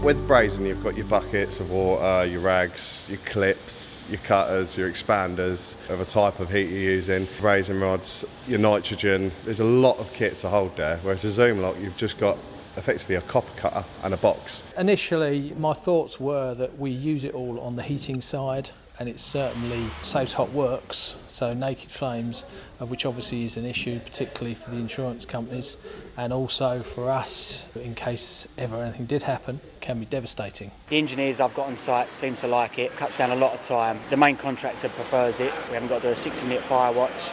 With brazing, you've got your buckets of water, your rags, your clips, your cutters, your expanders of a type of heat you're using, brazing rods, your nitrogen. There's a lot of kit to hold there, whereas a Zoomlock, you've just got effectively a copper cutter and a box. Initially, my thoughts were that we use it all on the heating side, and it certainly saves hot works, so naked flames, which obviously is an issue, particularly for the insurance companies, and also for us, in case ever anything did happen, can be devastating. The engineers I've got on site seem to like it, cuts down a lot of time. The main contractor prefers it. We haven't got to do a 60-minute fire watch,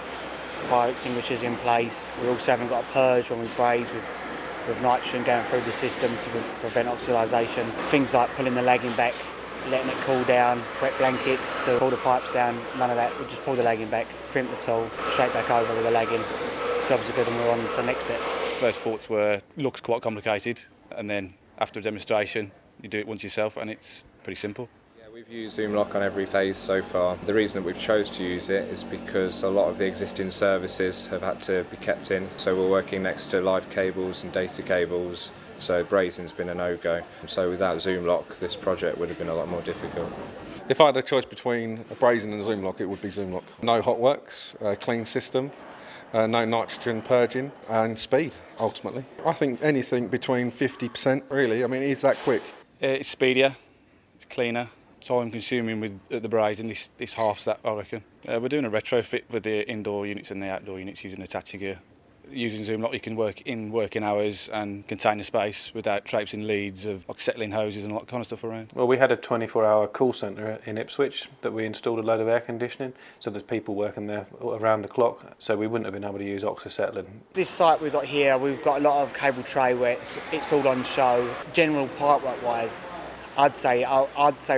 fire extinguishers in place. We also haven't got a purge when we braze with nitrogen going through the system to prevent oxidisation. Things like pulling the lagging back, letting it cool down, wet blankets to pull the pipes down, none of that. We just pull the lagging back, crimp the tool, straight back over with the lagging. Jobs are good and we're on to the next bit. First thoughts were, looks quite complicated, and then after a demonstration, you do it once yourself and it's pretty simple. We've used Zoomlock on every phase so far. The reason that we've chose to use it is because a lot of the existing services have had to be kept in, so we're working next to live cables and data cables, so brazing's been a no-go. So without Zoomlock, this project would have been a lot more difficult. If I had a choice between a brazing and a Zoomlock, it would be Zoomlock. No hot works, clean system, no nitrogen purging, and speed, ultimately. I think anything between 50%, really. I mean, it's that quick. It's speedier, it's cleaner. Time consuming with the brazing, this halves that, I reckon. We're doing a retrofit with the indoor units and the outdoor units using Hitachi gear. Using Zoomlock, you can work in working hours and contain the space without traipsing leads of settling hoses and all that kind of stuff around. Well, we had a 24-hour call centre in Ipswich that we installed a load of air conditioning, so there's people working there around the clock, so we wouldn't have been able to use oxyacetylene. This site we've got here, we've got a lot of cable tray where it's all on show. General pipework wise, I'd say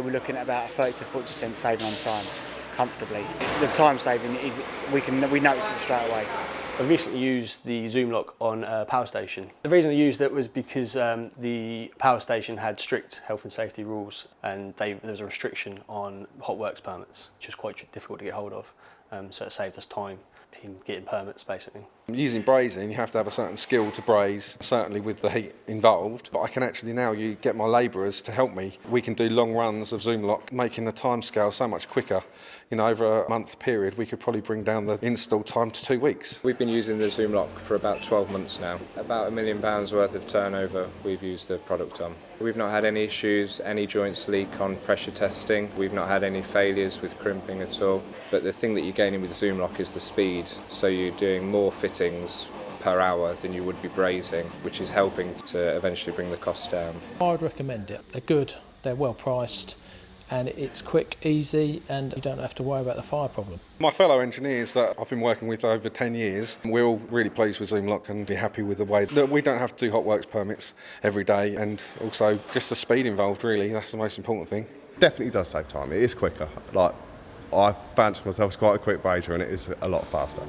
we're looking at about a 30 to 40% saving on time, comfortably. The time saving is we notice it straight away. I recently used the Zoomlock on a power station. The reason I used it was because the power station had strict health and safety rules, and there was a restriction on hot works permits, which was quite difficult to get hold of. So it saved us time in getting permits, basically. Using brazing, you have to have a certain skill to braze, certainly with the heat involved. But I can actually now get my labourers to help me. We can do long runs of Zoomlock, making the timescale so much quicker. You know, over a month period, we could probably bring down the install time to 2 weeks. We've been using the Zoomlock for about 12 months now. About £1 million worth of turnover we've used the product on. We've not had any issues, any joints leak on pressure testing. We've not had any failures with crimping at all. But the thing that you're gaining with the Zoomlock is the speed. So you're doing more fittings per hour than you would be brazing, which is helping to eventually bring the cost down. I would recommend it. They're good, they're well priced, and it's quick, easy, and you don't have to worry about the fire problem. My fellow engineers that I've been working with over 10 years, we're all really pleased with Zoomlock and be happy with the way that we don't have to do hot works permits every day, and also just the speed involved, really, that's the most important thing. Definitely does save time, it is quicker. Like, I fancy myself as quite a quick brazier and it is a lot faster.